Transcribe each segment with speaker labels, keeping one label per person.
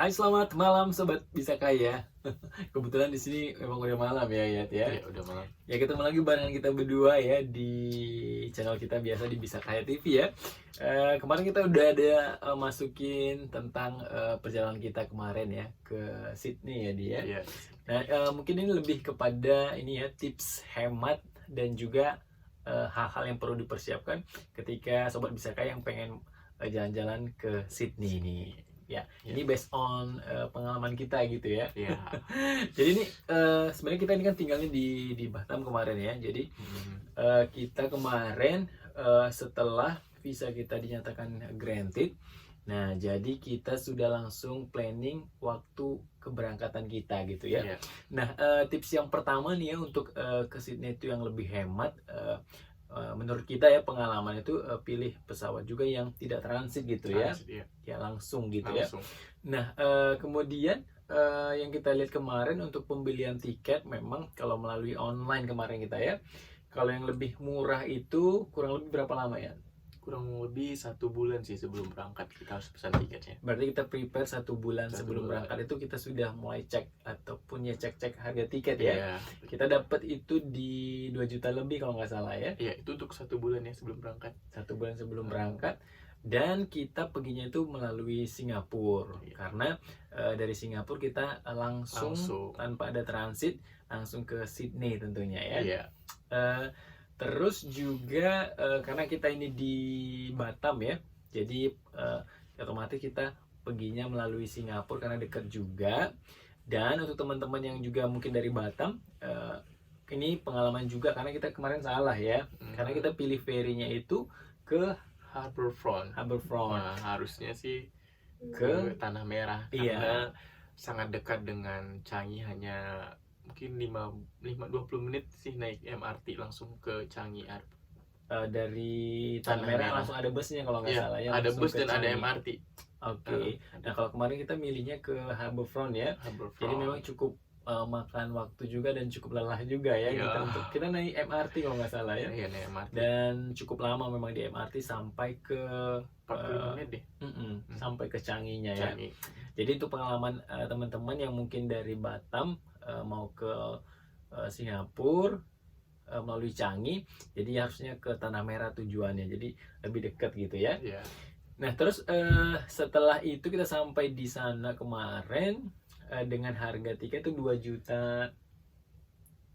Speaker 1: Hai, selamat malam sobat Bisa Kaya. Kebetulan di sini memang udah malam ya, Yat ya.
Speaker 2: Iya, udah malam.
Speaker 1: Ya, ketemu lagi barengan kita berdua ya di channel kita biasa di Bisa Kaya TV ya. Kemarin kita udah ada masukin tentang perjalanan kita kemarin ya ke Sydney ya dia.
Speaker 2: Iya,
Speaker 1: Nah, mungkin ini lebih kepada ini ya, tips hemat dan juga hal-hal yang perlu dipersiapkan ketika sobat Bisa Kaya yang pengen jalan-jalan ke Sydney ini. Ya,
Speaker 2: Iya.
Speaker 1: ini based on pengalaman kita gitu ya.
Speaker 2: iya.
Speaker 1: Jadi ini sebenarnya kita ini kan tinggalnya di Batam kemarin ya. Jadi kita kemarin setelah visa kita dinyatakan granted, nah jadi kita sudah langsung planning waktu keberangkatan kita gitu ya.
Speaker 2: Iya.
Speaker 1: Nah, tips yang pertama nih ya untuk ke Sydney itu yang lebih hemat, menurut kita ya pengalaman itu pilih pesawat juga yang tidak transit gitu ya,
Speaker 2: Transit, iya.
Speaker 1: ya langsung gitu
Speaker 2: Langsung.
Speaker 1: ya. Nah, kemudian yang kita lihat kemarin untuk pembelian tiket memang kalau melalui online kemarin kita ya, kalau yang lebih murah itu kurang lebih berapa lama ya?
Speaker 2: Kurang lebih 1 bulan sih sebelum berangkat kita harus pesan tiketnya.
Speaker 1: Berarti kita prepare 1 bulan
Speaker 2: Satu
Speaker 1: sebelum
Speaker 2: bulan.
Speaker 1: berangkat itu kita sudah mulai cek ataupun ya cek-cek harga tiket ya.
Speaker 2: Iya.
Speaker 1: Kita dapat itu di 2 juta lebih kalau nggak salah ya.
Speaker 2: Iya, itu untuk 1 bulan ya sebelum berangkat.
Speaker 1: 1 bulan sebelum berangkat, dan kita perginya itu melalui Singapura.
Speaker 2: Iya.
Speaker 1: Karena dari Singapura kita langsung tanpa ada transit langsung ke Sydney tentunya ya.
Speaker 2: Iya.
Speaker 1: Terus juga karena kita ini di Batam ya, jadi otomatis kita perginya melalui Singapura karena dekat juga. Dan untuk teman-teman yang juga mungkin dari Batam, ini pengalaman juga karena kita kemarin salah ya, karena kita pilih ferinya itu ke
Speaker 2: Harbourfront.
Speaker 1: Harbourfront.
Speaker 2: Nah, harusnya sih
Speaker 1: Ke
Speaker 2: ke Tanah Merah
Speaker 1: Iya.
Speaker 2: karena sangat dekat dengan Changi, hanya mungkin 20 menit sih naik MRT langsung ke Changi Airport.
Speaker 1: Dari Tanah
Speaker 2: Tanah
Speaker 1: Merah
Speaker 2: Merah.
Speaker 1: langsung ada busnya kalau nggak
Speaker 2: Iya,
Speaker 1: salah ya,
Speaker 2: ada
Speaker 1: langsung
Speaker 2: bus
Speaker 1: ke
Speaker 2: dan ada
Speaker 1: Changi.
Speaker 2: MRT.
Speaker 1: Oke. Nah, kalau kemarin kita milihnya ke Harbourfront ya.
Speaker 2: Harbourfront.
Speaker 1: Jadi memang cukup makan waktu juga dan cukup lelah juga ya
Speaker 2: Iya.
Speaker 1: kita naik MRT kalau nggak salah ya.
Speaker 2: Iya, naik MRT.
Speaker 1: Dan cukup lama memang di MRT sampai ke
Speaker 2: 40 menit deh.
Speaker 1: sampai ke Changi-nya ya.
Speaker 2: Changi.
Speaker 1: Jadi itu pengalaman teman-teman yang mungkin dari Batam mau ke Singapura melalui Changi, jadi harusnya ke Tanah Merah tujuannya, jadi lebih dekat gitu ya.
Speaker 2: Iya.
Speaker 1: Nah, terus setelah itu kita sampai di sana kemarin dengan harga tiket itu 2 juta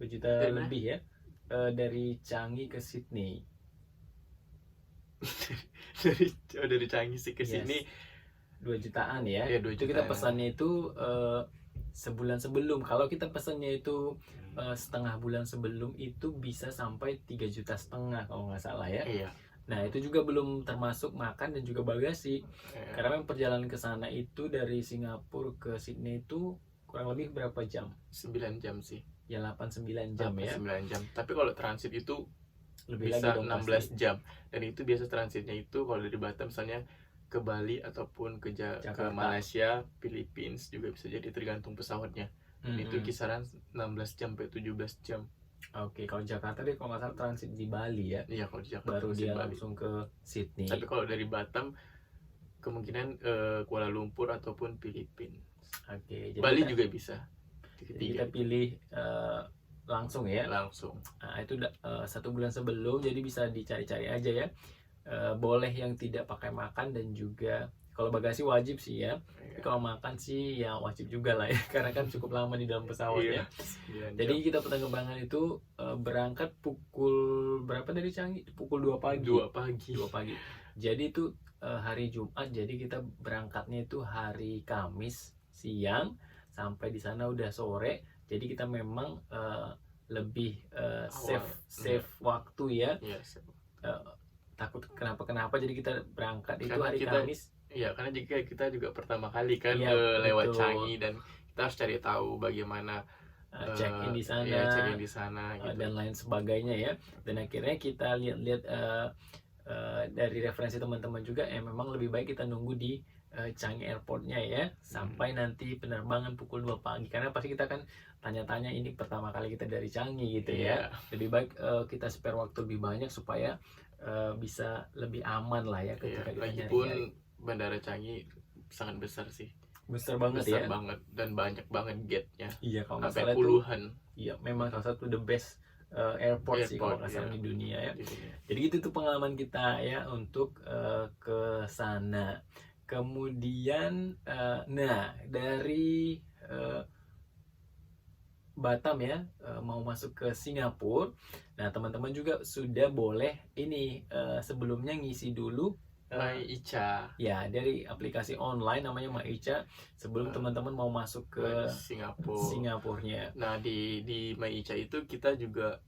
Speaker 2: Dari mana?
Speaker 1: lebih ya, dari Changi ke Sydney.
Speaker 2: dari Changi sih ke
Speaker 1: Yes.
Speaker 2: sini
Speaker 1: 2 jutaan ya.
Speaker 2: Iya, 2
Speaker 1: Itu kita
Speaker 2: jutaan.
Speaker 1: pesannya itu sebulan sebelum. Kalau kita pesannya itu setengah bulan sebelum itu bisa sampai 3,5 juta kalau nggak salah ya.
Speaker 2: Iya.
Speaker 1: Nah, itu juga belum termasuk makan dan juga bagasi.
Speaker 2: Iya.
Speaker 1: Karena memang perjalanan ke sana itu dari Singapura ke Sydney itu kurang lebih berapa jam?
Speaker 2: 9 jam sih.
Speaker 1: Ya 8-9 jam ya.
Speaker 2: 9 jam. Tapi kalau transit itu
Speaker 1: Lebih
Speaker 2: bisa
Speaker 1: lagi dong
Speaker 2: 16
Speaker 1: pasti.
Speaker 2: jam. Dan itu biasa transitnya itu kalau dari Batam misalnya ke Bali ataupun ke
Speaker 1: Jakarta.
Speaker 2: Malaysia, Philippines juga bisa, jadi tergantung pesawatnya. Dan itu kisaran 16 jam sampai 17 jam.
Speaker 1: Oke, kalau Jakarta deh kalau nggak salah transit di Bali ya.
Speaker 2: Iya, kalau di Jakarta
Speaker 1: Baru
Speaker 2: masih
Speaker 1: dia
Speaker 2: Bali.
Speaker 1: langsung ke Sydney.
Speaker 2: Tapi kalau dari Batam kemungkinan Kuala Lumpur ataupun Filipina.
Speaker 1: Oke, jadi
Speaker 2: Bali
Speaker 1: kita,
Speaker 2: juga bisa.
Speaker 1: jadi kita pilih langsung ya.
Speaker 2: Langsung.
Speaker 1: Nah, itu 1 bulan sebelum, jadi bisa dicari-cari aja ya. Boleh yang tidak pakai makan, dan juga kalau bagasi wajib sih ya. Tapi kalau makan sih ya wajib juga lah ya, karena kan cukup lama di dalam pesawat ya. Jadi kita penerbangan itu berangkat pukul berapa dari Changi? Pukul 2 pagi.
Speaker 2: 2 pagi.
Speaker 1: 2 pagi. Jadi itu hari Jumat, jadi kita berangkatnya itu hari Kamis siang, sampai di sana udah sore. Jadi kita memang lebih save waktu ya.
Speaker 2: Yes.
Speaker 1: Takut kenapa-kenapa, jadi kita berangkat itu
Speaker 2: Karena
Speaker 1: hari Kamis.
Speaker 2: Iya, karena jika kita juga pertama kali kan
Speaker 1: Iya,
Speaker 2: lewat
Speaker 1: betul.
Speaker 2: Changi, dan kita harus cari tahu bagaimana
Speaker 1: check-in di sana,
Speaker 2: ya, check-in di sana gitu.
Speaker 1: dan lain sebagainya ya. Dan akhirnya kita lihat-lihat dari referensi teman-teman juga, memang lebih baik kita nunggu di Changi Airportnya ya, sampai nanti penerbangan pukul 2 pagi. Karena pasti kita kan tanya-tanya, ini pertama kali kita dari Changi gitu ya. Lebih baik kita spare waktu lebih banyak supaya bisa lebih aman lah ya ketika kita
Speaker 2: Lagipun
Speaker 1: nyari-nyari.
Speaker 2: Bandara Changi sangat besar sih.
Speaker 1: besar banget
Speaker 2: besar
Speaker 1: ya.
Speaker 2: banget dan banyak banget gate-nya,
Speaker 1: Iya kalau nggak
Speaker 2: sampai
Speaker 1: salah itu,
Speaker 2: puluhan
Speaker 1: iya memang salah satu the best airport sih kalau
Speaker 2: airport
Speaker 1: nggak salah
Speaker 2: ya
Speaker 1: di dunia ya.
Speaker 2: di dunia.
Speaker 1: Jadi itu tuh pengalaman kita ya untuk ke sana. Kemudian nah dari Batam ya, mau masuk ke Singapura. Nah, teman-teman juga sudah boleh ini sebelumnya ngisi dulu
Speaker 2: My Icha
Speaker 1: ya dari aplikasi online namanya Maicha sebelum teman-teman mau masuk ke
Speaker 2: Singapura.
Speaker 1: Singapurnya.
Speaker 2: Nah di My Icha itu kita juga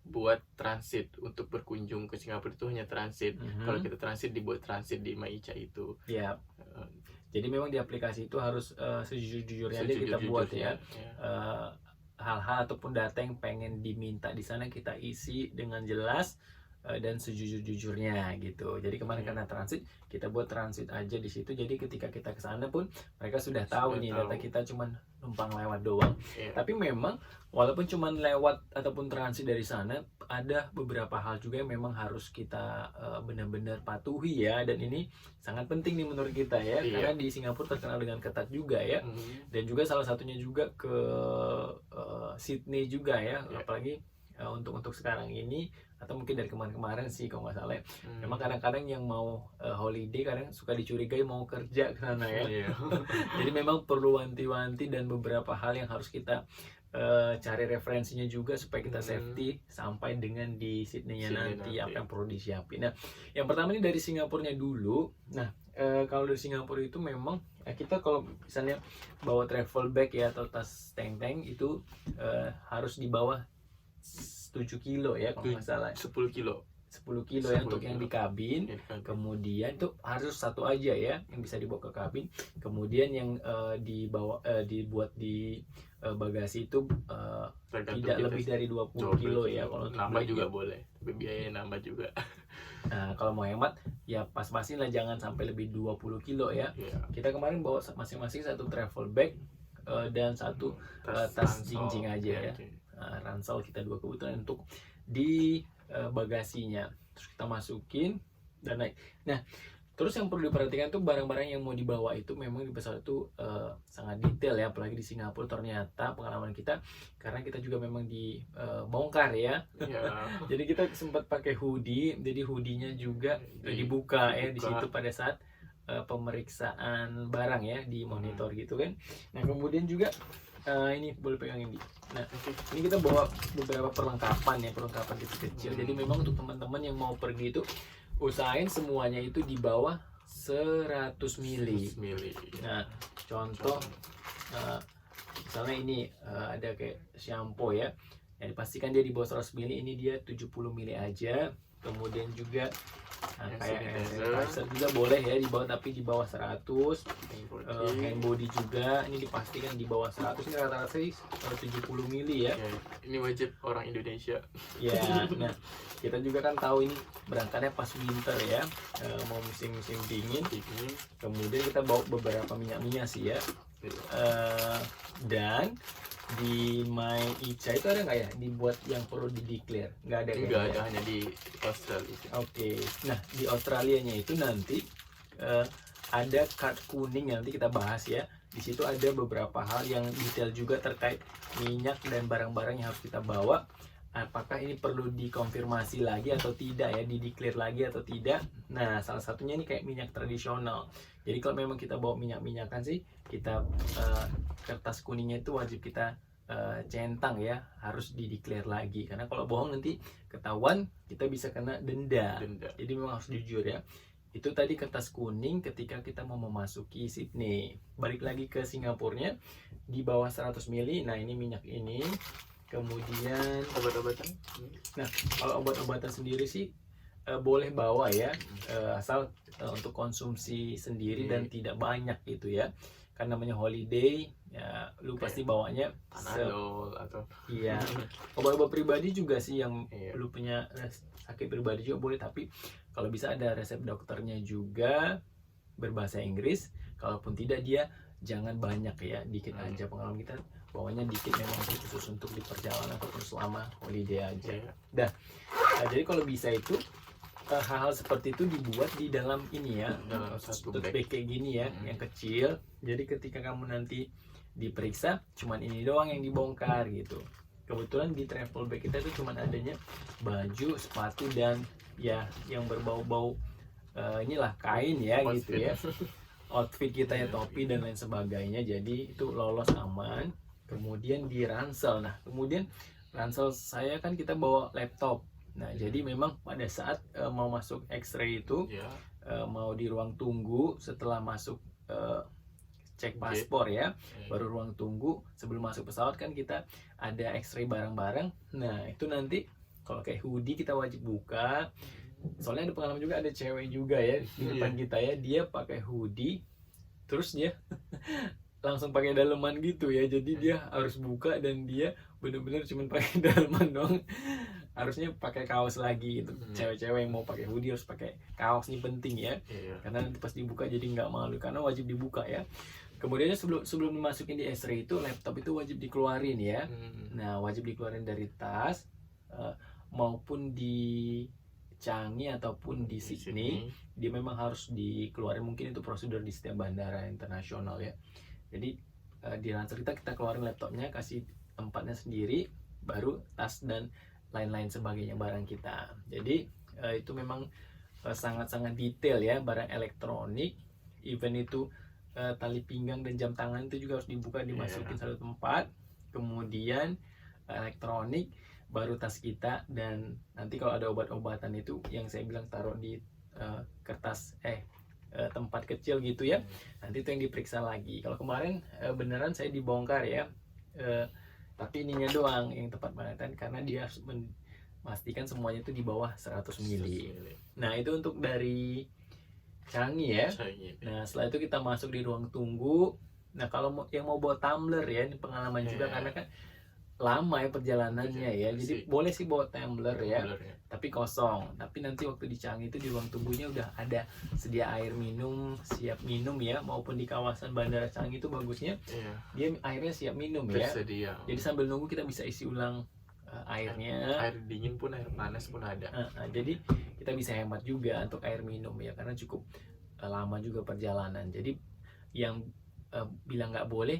Speaker 2: buat transit untuk berkunjung ke Singapura, itu hanya transit. Kalau kita transit dibuat transit di My Icha itu.
Speaker 1: Ya.
Speaker 2: Eh,
Speaker 1: Jadi memang di aplikasi itu harus sejujur-jujurnya aja kita buat ya. Hal-hal ataupun data yang pengen diminta di sana kita isi dengan jelas dan sejujur-jujurnya gitu. Jadi kemarin karena transit kita buat transit aja di situ. Jadi ketika kita ke sana pun mereka sudah tahu nih data kita cuman numpang lewat doang. Tapi memang walaupun cuman lewat ataupun transit dari sana, ada beberapa hal juga yang memang harus kita benar-benar patuhi ya, dan ini sangat penting nih menurut kita ya, karena di Singapura terkenal dengan ketat juga ya. Dan juga salah satunya juga ke Sydney juga ya, apalagi untuk sekarang ini atau mungkin dari kemarin-kemarin sih kalau nggak salah. Memang kadang-kadang yang mau holiday kadang suka dicurigai mau kerja ke sana ya. Jadi memang perlu wanti-wanti dan beberapa hal yang harus kita cari referensinya juga supaya kita safety sampai dengan di Sydney-nya nanti apa yang perlu disiapin. Nah, yang pertama ini dari Singapurnya dulu. Nah, kalau dari Singapura itu memang kita kalau misalnya bawa travel bag ya atau tas teng-teng itu harus di bawah 7 kilo ya kalau nggak salah.
Speaker 2: 10 kilo
Speaker 1: ya untuk yang di kabin. Kemudian itu harus satu aja ya yang bisa dibawa ke kabin. Kemudian yang dibuat di bagasi itu tidak lebih dari 20 kilo ya. Kalau
Speaker 2: nambah juga boleh, tapi biayanya nambah juga.
Speaker 1: Nah, kalau mau hemat ya pas-pasin lah, jangan sampai lebih 20 kilo ya. Kita kemarin bawa masing-masing satu travel bag dan satu tas jinjing aja ya. Ransel kita 2 kebetulan untuk di bagasinya. Terus kita masukin dan naik. Nah, terus yang perlu diperhatikan tuh barang-barang yang mau dibawa itu memang di pesawat itu sangat detail ya, apalagi di Singapura ternyata pengalaman kita, karena kita juga memang dibongkar ya. Jadi kita sempat pakai hoodie, jadi hoodie-nya juga dibuka ya di situ pada saat pemeriksaan barang ya di monitor gitu kan. Nah, kemudian juga ini boleh pegang ini. Nah, ini kita bawa beberapa perlengkapan kecil-kecil. Jadi memang untuk teman-teman yang mau pergi itu usahain semuanya itu di bawah 100 mili. Nah, contoh misalnya ini ada kayak shampoo ya. Ya dipastikan dia di bawah 100 mili, ini dia 70 mili aja. Kemudian juga kayak sanitizer juga boleh ya di bawah, tapi di bawah 100. Hand body juga ini dipastikan di bawah 100. Ini rata-rata sih 70 mili ya.
Speaker 2: Ini wajib orang Indonesia.
Speaker 1: Ya, nah kita juga kan tahu ini berangkatnya pas winter ya, mau musim-musim dingin. Kemudian kita bawa beberapa minyak sih ya. Dan di My Icha itu ada nggak ya dibuat yang perlu di-declare? Nggak ada.
Speaker 2: Nggak ada, hanya di Australia.
Speaker 1: Oke. Nah, di Australianya itu nanti ada card kuning yang nanti kita bahas ya. Di situ ada beberapa hal yang detail juga terkait minyak dan barang-barang yang harus kita bawa. Apakah ini perlu dikonfirmasi lagi atau tidak ya, di-declare lagi atau tidak. Nah, salah satunya ini kayak minyak tradisional. Jadi kalau memang kita bawa minyak-minyakan sih, kita kertas kuningnya itu wajib kita centang ya, harus di-declare lagi. Karena kalau bohong nanti ketahuan, kita bisa kena denda. Jadi memang harus jujur ya. Itu tadi kertas kuning ketika kita mau memasuki Sydney. Balik lagi ke Singapurnya, di bawah 100 mili. Nah, ini minyak ini. Kemudian
Speaker 2: obat-obatan.
Speaker 1: Nah, kalau obat-obatan sendiri sih boleh bawa ya, asal untuk konsumsi sendiri dan tidak banyak gitu ya. Kan namanya holiday ya, lu pasti bawanya
Speaker 2: Panadol atau
Speaker 1: iya. Obat-obat pribadi juga sih yang lu punya sakit pribadi juga boleh, tapi kalau bisa ada resep dokternya juga berbahasa Inggris. Kalaupun tidak, dia jangan banyak ya, dikit aja. Pengalaman kita bawanya dikit, memang khusus untuk di perjalanan ataupun selama holiday aja. Nah, jadi kalau bisa itu hal-hal seperti itu dibuat di dalam ini ya,
Speaker 2: Dalam satu
Speaker 1: tote
Speaker 2: bag.
Speaker 1: bag kayak gini ya, yang kecil. Jadi ketika kamu nanti diperiksa, cuman ini doang yang dibongkar gitu. Kebetulan di travel bag kita itu cuman adanya baju, sepatu, dan ya yang berbau-bau inilah kain ya gitu ya. Outfit kita ya, topi dan lain sebagainya. Jadi itu lolos aman. Kemudian di ransel. Nah, kemudian ransel saya kan kita bawa laptop. Nah, jadi memang pada saat mau masuk X-ray itu,
Speaker 2: Ya,
Speaker 1: mau di ruang tunggu setelah masuk cek paspor ya, baru ruang tunggu sebelum masuk pesawat kan kita ada X-ray barang-barang. Nah, itu nanti kalau kayak hoodie kita wajib buka. Soalnya ada pengalaman juga, ada cewek juga ya di depan kita ya, dia pakai hoodie terus dia langsung pakai daleman gitu ya, jadi dia harus buka dan dia bener-bener cuma pakai daleman doang, harusnya pakai kaos lagi gitu. Cewek-cewek yang mau pakai hoodie harus pakai kaos, ini penting ya, karena nanti pas dibuka jadi nggak malu, karena wajib dibuka ya. Kemudian sebelum dimasukin di X-ray itu, laptop itu wajib dikeluarin ya. Nah, wajib dikeluarin dari tas maupun di Changi ataupun di Sydney, dia memang harus dikeluarin. Mungkin itu prosedur di setiap bandara internasional ya. Jadi di ransel kita keluarin laptopnya, kasih tempatnya sendiri, baru tas dan lain-lain sebagainya barang kita. Jadi itu memang sangat-sangat detail ya, barang elektronik, even itu tali pinggang dan jam tangan itu juga harus dibuka, dimasukin satu tempat. Kemudian elektronik, baru tas kita, dan nanti kalau ada obat-obatan itu yang saya bilang taruh di kertas tempat kecil gitu ya, nanti itu yang diperiksa lagi. Kalau kemarin beneran saya dibongkar ya, tapi ininya doang yang tempat penelitian, karena dia harus memastikan semuanya itu di bawah 100 mili. Nah, itu untuk dari Changi ya. Nah, setelah itu kita masuk di ruang tunggu. Nah, kalau yang mau bawa tumbler ya, ini pengalaman juga, karena kan lama ya perjalanannya ya, jadi boleh sih bawa tumbler ya, tapi kosong. Tapi nanti waktu di Changi itu di ruang tunggunya udah ada sedia air minum, siap minum ya, maupun di kawasan bandara Changi itu bagusnya dia airnya siap minum ya. Jadi sambil nunggu kita bisa isi ulang airnya,
Speaker 2: air dingin pun air panas pun ada.
Speaker 1: Jadi kita bisa hemat juga untuk air minum ya, karena cukup lama juga perjalanan. Jadi yang bilang nggak boleh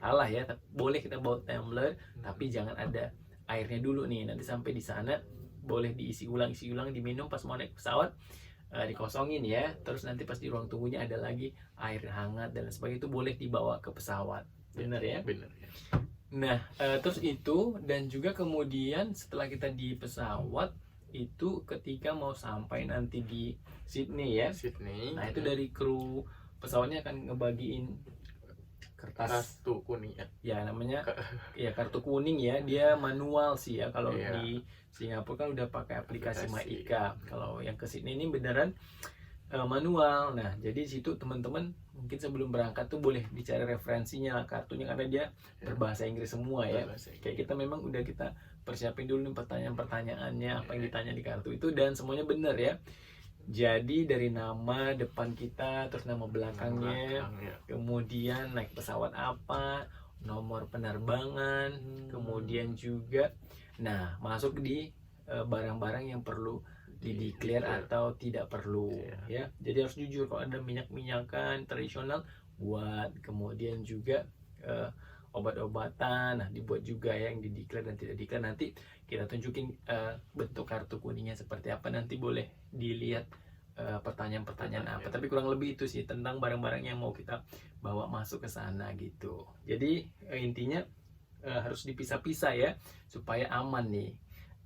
Speaker 1: salah ya, boleh kita bawa tumbler, tapi jangan ada airnya dulu nih. Nanti sampai di sana boleh diisi ulang diminum pas mau naik pesawat, dikosongin ya. Terus nanti pas di ruang tunggunya ada lagi air hangat dan sebagainya, itu boleh dibawa ke pesawat. Bener ya?
Speaker 2: Bener ya.
Speaker 1: Nah, terus itu, dan juga kemudian setelah kita di pesawat itu, ketika mau sampai nanti di Sydney ya, nah itu dari kru pesawatnya akan ngebagiin kertas
Speaker 2: kartu kuning
Speaker 1: ya, namanya ya kartu kuning ya. Dia manual sih ya, kalau di Singapura kan udah pakai aplikasi MyICA. Kalau yang ke Sydney ini beneran manual. Nah, jadi situ teman-teman mungkin sebelum berangkat tuh boleh dicari referensinya kartunya, karena dia berbahasa Inggris semua ya. Kayak kita memang udah kita persiapin dulu nih pertanyaan-pertanyaannya, apa yang ditanya di kartu itu, dan semuanya bener ya. Jadi dari nama depan kita, terus nama belakangnya, kemudian naik pesawat apa, nomor penerbangan, kemudian juga nah masuk di barang-barang yang perlu di-declare atau tidak perlu ya. Jadi harus jujur, kalau ada minyak-minyakan tradisional buat, kemudian juga obat-obatan, nah dibuat juga ya, yang di-declare dan tidak declare. Nanti kita tunjukin bentuk kartu kuningnya seperti apa, nanti boleh dilihat pertanyaan-pertanyaan apa. Tapi kurang lebih itu sih tentang barang-barang yang mau kita bawa masuk ke sana gitu. Jadi intinya harus dipisah-pisah ya, supaya aman nih.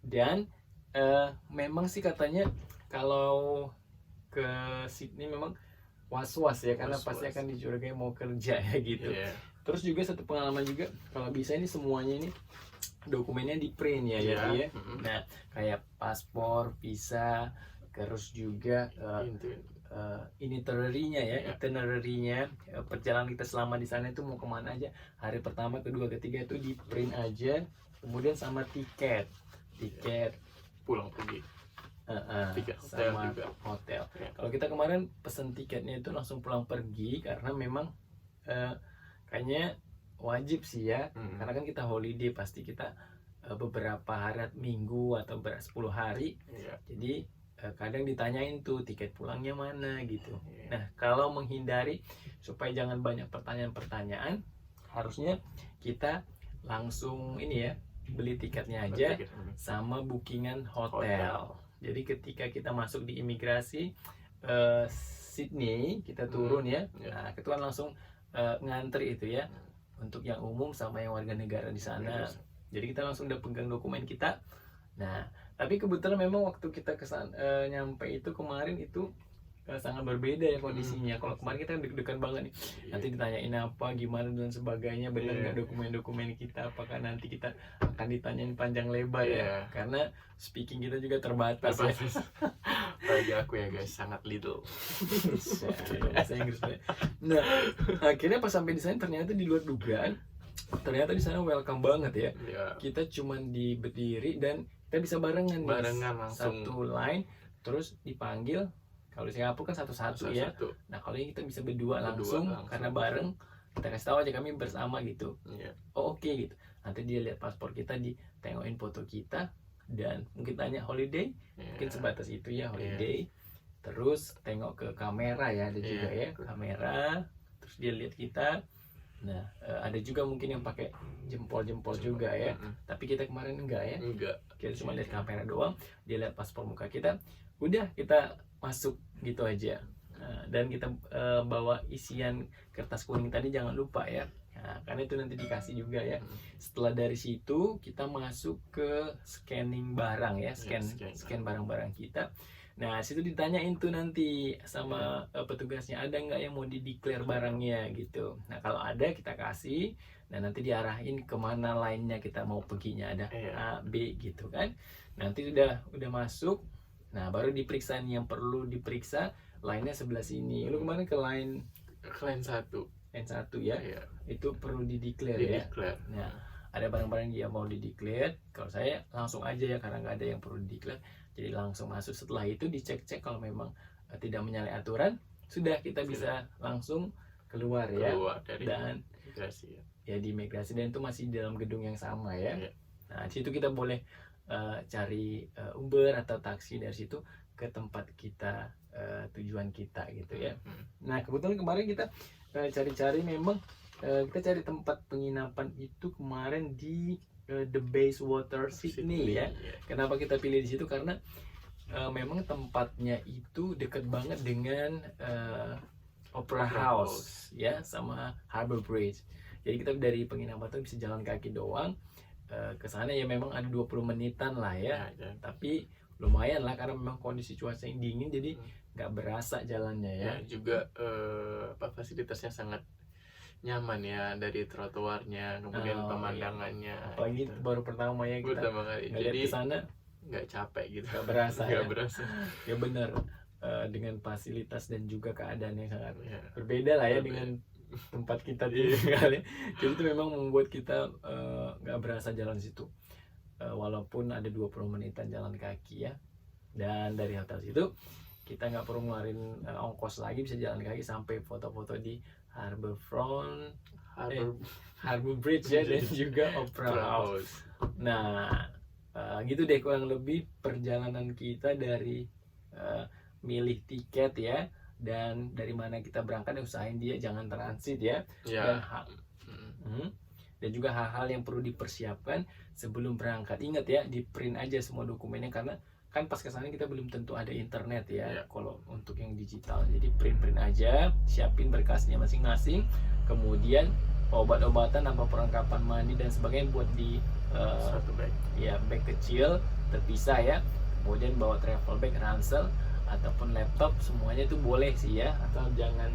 Speaker 1: Dan memang sih katanya kalau ke Sydney memang was-was ya, karena pasti akan dicurigai mau kerja ya gitu. Terus juga satu pengalaman juga, kalau bisa ini semuanya ini dokumennya di print ya, ya. Nah, kayak paspor, visa, terus juga itinerary-nya ya, itinerary-nya perjalanan kita selama di sana itu mau kemana aja, hari pertama, kedua, ketiga itu di print aja. Kemudian sama tiket
Speaker 2: pulang pergi, tiket hotel
Speaker 1: sama
Speaker 2: juga.
Speaker 1: Hotel. Kalau kita kemarin pesen tiketnya itu langsung pulang pergi, karena memang kayaknya wajib sih ya, karena kan kita holiday, pasti kita beberapa hari, minggu atau 10 hari. Jadi kadang ditanyain tuh tiket pulangnya mana gitu.
Speaker 2: Iya.
Speaker 1: Nah, kalau menghindari supaya jangan banyak pertanyaan-pertanyaan, harusnya kita langsung ini ya, beli tiketnya aja sama bookingan hotel. Jadi ketika kita masuk di imigrasi Sydney, kita turun ya. Nah, kita kan langsung ngantri itu ya, untuk yang umum sama yang warga negara di sana. Jadi kita langsung udah pegang dokumen kita. Nah, tapi kebetulan memang waktu kita nyampe itu kemarin itu sangat berbeda ya kondisinya. Kalau kemarin kita deg-degan banget nih, nanti ditanyain apa, gimana dan sebagainya, benar nggak dokumen-dokumen kita, apakah nanti kita akan ditanyain panjang lebar ya, karena speaking kita juga terbatas. Ya.
Speaker 2: Bagi aku ya guys, sangat little.
Speaker 1: Bahasa Inggris. Nah, akhirnya pas sampai di sana ternyata di luar dugaan, ternyata di sana welcome banget ya. Kita cuman berdiri dan kita bisa barengan
Speaker 2: langsung
Speaker 1: satu line, terus dipanggil. Kalau di Singapura kan satu-satu ya. Nah, kalau ini kita bisa berdua langsung karena bareng. Kita kasih tahu aja kami bersama gitu. Oh oke gitu. Nanti dia lihat paspor kita, ditengokin foto kita, dan mungkin tanya holiday, mungkin sebatas itu ya holiday. Terus tengok ke kamera ya, ada juga ya kamera. Terus dia lihat kita. Nah, ada juga mungkin yang pakai jempol-jempol juga ya. Tapi kita kemarin enggak ya. Kita cuma lihat kamera doang. Dia lihat paspor muka kita. Udah, kita masuk gitu aja. Dan kita bawa isian kertas kuning tadi jangan lupa ya. Nah, karena itu nanti dikasih juga ya. Setelah dari situ kita masuk ke scanning barang ya, scan barang-barang kita. Nah, situ ditanyain tuh nanti sama petugasnya, ada nggak yang mau di-declare barangnya gitu. Nah, kalau ada kita kasih, dan nanti diarahin kemana lainnya kita mau perginya, ada A, B gitu kan. Nanti udah masuk. Nah, baru diperiksa nih yang perlu diperiksa, lainnya sebelah sini. Lu kemarin ke line 1 ya. Itu perlu di-declare ya. Nah, ada barang-barang yang mau di-declare. Kalau saya langsung aja ya, karena nggak ada yang perlu di-declare. Jadi langsung masuk. Setelah itu dicek-cek, kalau memang tidak menyalahi aturan, sudah kita bisa langsung keluar ya.
Speaker 2: Dari
Speaker 1: dan
Speaker 2: imigrasi
Speaker 1: ya di imigrasi, dan itu masih dalam gedung yang sama ya. Nah, di situ kita boleh cari Uber atau taksi dari situ ke tempat kita, tujuan kita gitu ya. Nah, kebetulan kemarin kita cari-cari, memang kita cari tempat penginapan itu kemarin di The Bayswater Sydney ya. Kenapa kita pilih di situ? Karena memang tempatnya itu dekat banget dengan Opera House ya, sama Harbour Bridge. Jadi kita dari penginapan itu bisa jalan kaki doang. Ke sana ya memang ada 20 menitan lah ya. Tapi lumayan lah, karena memang kondisi cuaca yang dingin, jadi nggak berasa jalannya ya.
Speaker 2: Juga fasilitasnya sangat nyaman ya, dari trotoarnya, kemudian pemandangannya.
Speaker 1: Apalagi
Speaker 2: gitu.
Speaker 1: baru pertama ya kita
Speaker 2: jadi
Speaker 1: ke sana,
Speaker 2: nggak capek gitu,
Speaker 1: nggak berasa.
Speaker 2: berasa.
Speaker 1: Ya benar, dengan fasilitas dan juga keadaan yang sangat berbeda lah ya dengan tempat kita tinggal ya. Jadi itu memang membuat kita nggak berasa jalan situ, walaupun ada 20 menitan jalan kaki ya. Dan dari hotel situ kita nggak perlu ngeluarin ongkos lagi, bisa jalan kaki sampai foto-foto di Harbour Bridge ya, dan juga Opera House. Nah, gitu deh kurang lebih perjalanan kita dari milih tiket ya, dan dari mana kita berangkat, usahain dia jangan transit ya. Dan juga hal-hal yang perlu dipersiapkan sebelum berangkat. Ingat ya, di print aja semua dokumennya, karena kan pas kesana kita belum tentu ada internet ya. Kalau untuk yang digital, jadi print aja, siapin berkasnya masing-masing, kemudian obat-obatan, apa perlengkapan mandi dan sebagainya buat di
Speaker 2: satu bag
Speaker 1: ya, bag kecil terpisah ya. Kemudian bawa travel bag, ransel ataupun laptop, semuanya itu boleh sih ya, atau jangan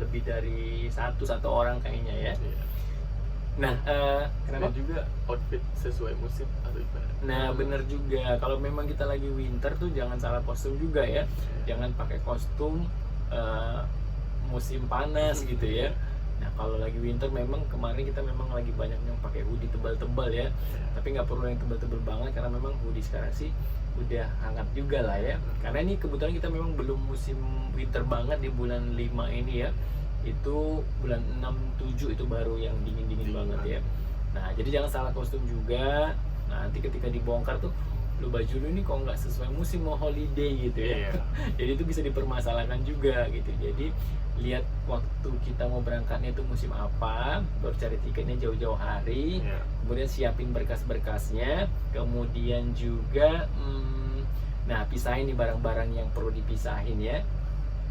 Speaker 1: lebih dari satu orang kayaknya ya. Nah, kenapa?
Speaker 2: Dan juga outfit sesuai musim atau gimana?
Speaker 1: Nah, bener juga. Kalau memang kita lagi winter tuh jangan salah kostum juga ya. Jangan pakai kostum musim panas gitu ya. Nah, kalau lagi winter, memang kemarin kita memang lagi banyak yang pakai hoodie tebal-tebal ya. Tapi nggak perlu yang tebal-tebal banget, karena memang hoodie sekarang sih udah hangat juga lah ya. Karena ini kebetulan kita memang belum musim winter banget di bulan 5 ini ya. Itu bulan 6, 7 itu baru yang dingin banget ya. Nah, jadi jangan salah kostum juga. Nah, nanti ketika dibongkar tuh lu baju lu ini kok nggak sesuai musim mau holiday gitu ya.
Speaker 2: Iya.
Speaker 1: Jadi itu bisa dipermasalahkan juga gitu. Jadi lihat waktu kita mau berangkatnya itu musim apa, baru cari tiketnya jauh-jauh hari,
Speaker 2: Iya.
Speaker 1: kemudian siapin berkas-berkasnya, kemudian juga nah pisahin nih barang-barang yang perlu dipisahin ya.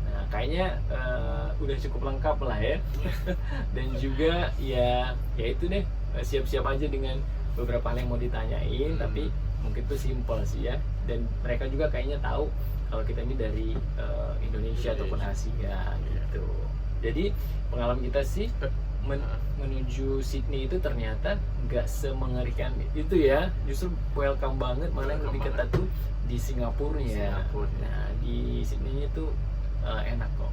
Speaker 1: Nah kayaknya udah cukup lengkap lah ya. Dan juga ya itu deh, siap-siap aja dengan beberapa hal yang mau ditanyain, tapi mungkin tuh simpel sih ya. Dan mereka juga kayaknya tahu kalau kita ini dari Indonesia ataupun Asia gitu. Jadi pengalaman kita sih menuju Sydney itu ternyata nggak semengerikan itu ya. Justru welcome banget, malah yang lebih ketat tuh di Singapura ya. Nah di Sydney itu enak kok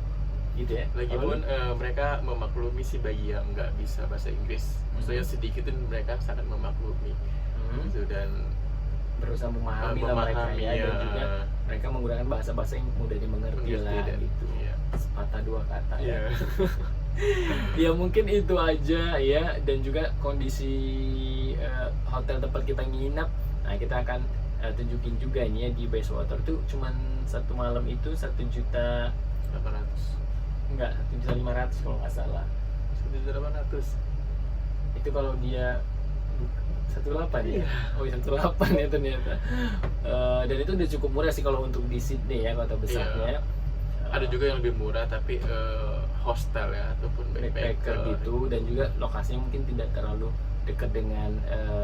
Speaker 1: gitu ya.
Speaker 2: Lagipun mereka memaklumi sih bagi yang nggak bisa bahasa Inggris. Maksudnya sedikit itu mereka sangat memaklumi gitu, dan
Speaker 1: berusaha memahami lah mereka ya, dan juga mereka menggunakan bahasa-bahasa yang mudah dimengerti lah gitu. Sepatah dua kata ya. Ya mungkin itu aja ya. Dan juga kondisi hotel tempat kita nginap, nah kita akan tunjukin juga ini ya di Bayswater tuh cuman satu malam itu 1.800.000, enggak 1.500.000 kalau nggak salah.
Speaker 2: 1.800.000
Speaker 1: itu kalau dia 18 ya. Oh 18 ya ternyata. Dan itu udah cukup murah sih kalau untuk di Sydney ya, kota besarnya.
Speaker 2: Ada juga yang lebih murah tapi hostel ya ataupun
Speaker 1: backpacker gitu, dan juga lokasinya mungkin tidak terlalu dekat dengan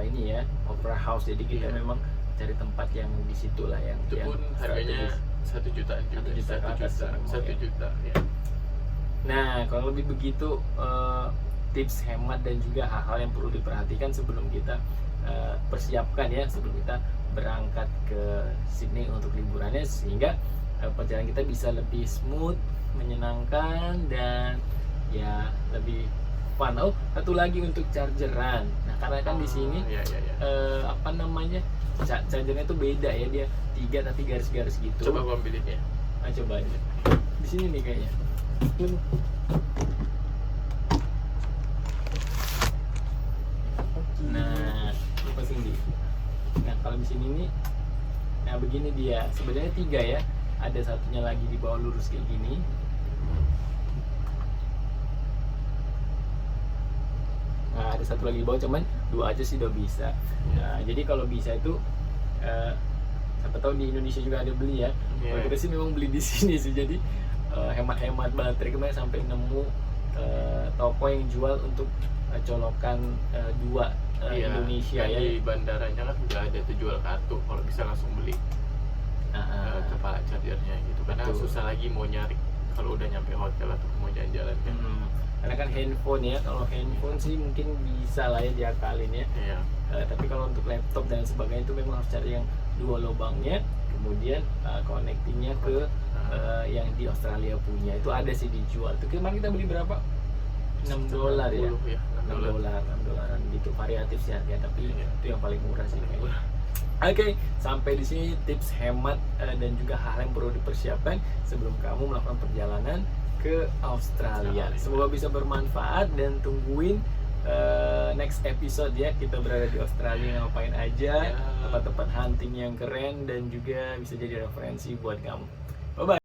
Speaker 1: ini ya, Opera House. Jadi kita memang cari tempat yang di situ lah yang
Speaker 2: itu pun harganya 1 juta juga.
Speaker 1: 1 juta ke atas,
Speaker 2: 1 juta ya.
Speaker 1: Nah kalau lebih begitu tips hemat dan juga hal-hal yang perlu diperhatikan sebelum kita persiapkan ya, sebelum kita berangkat ke Sydney untuk liburannya, sehingga perjalanan kita bisa lebih smooth, menyenangkan, dan ya lebih fun. Oh satu lagi untuk chargeran. Nah karena kan di sini apa namanya, chargernya tuh beda ya, dia 3 tapi garis-garis gitu.
Speaker 2: Coba gua ambilin ya.
Speaker 1: Coba aja di sini nih kayaknya. Nah lepasin di. Nah kalau di sini nih, nah begini dia. Sebenarnya 3 ya. Ada satunya lagi di bawah lurus kayak gini. Nah ada satu lagi di bawah, cuman 2 aja sih udah bisa. Nah jadi kalau bisa itu siapa tahu di Indonesia juga ada beli ya. Kalau kita sih memang beli di sini sih, jadi hemat-hemat baterai. Kemarin sampai nemu toko yang jual untuk colokan 2 Indonesia
Speaker 2: kan
Speaker 1: ya.
Speaker 2: Di bandaranya kan udah ada tuh jual kartu, kalau bisa langsung beli kepala chargernya gitu, karena susah lagi mau nyari kalau udah nyampe hotel atau mau jalan-jalan kan.
Speaker 1: Karena kan handphone ya, kalau handphone sih mungkin bisa lah ya diakalin ya. Tapi kalau untuk laptop dan sebagainya itu memang harus cari yang 2 lubangnya, kemudian connectingnya ke yang di Australia punya. Itu ada sih dijual. Itu kemarin kita beli berapa? $6 ya. $6 gitu, variatif sih harganya, tapi itu yang paling murah sih kayaknya. Oke, sampai di sini tips hemat dan juga hal yang perlu dipersiapkan sebelum kamu melakukan perjalanan ke Australia. Semoga bisa bermanfaat, dan tungguin next episode ya. Kita berada di Australia ngapain aja, tempat-tempat hunting yang keren dan juga bisa jadi referensi buat kamu. Bye bye.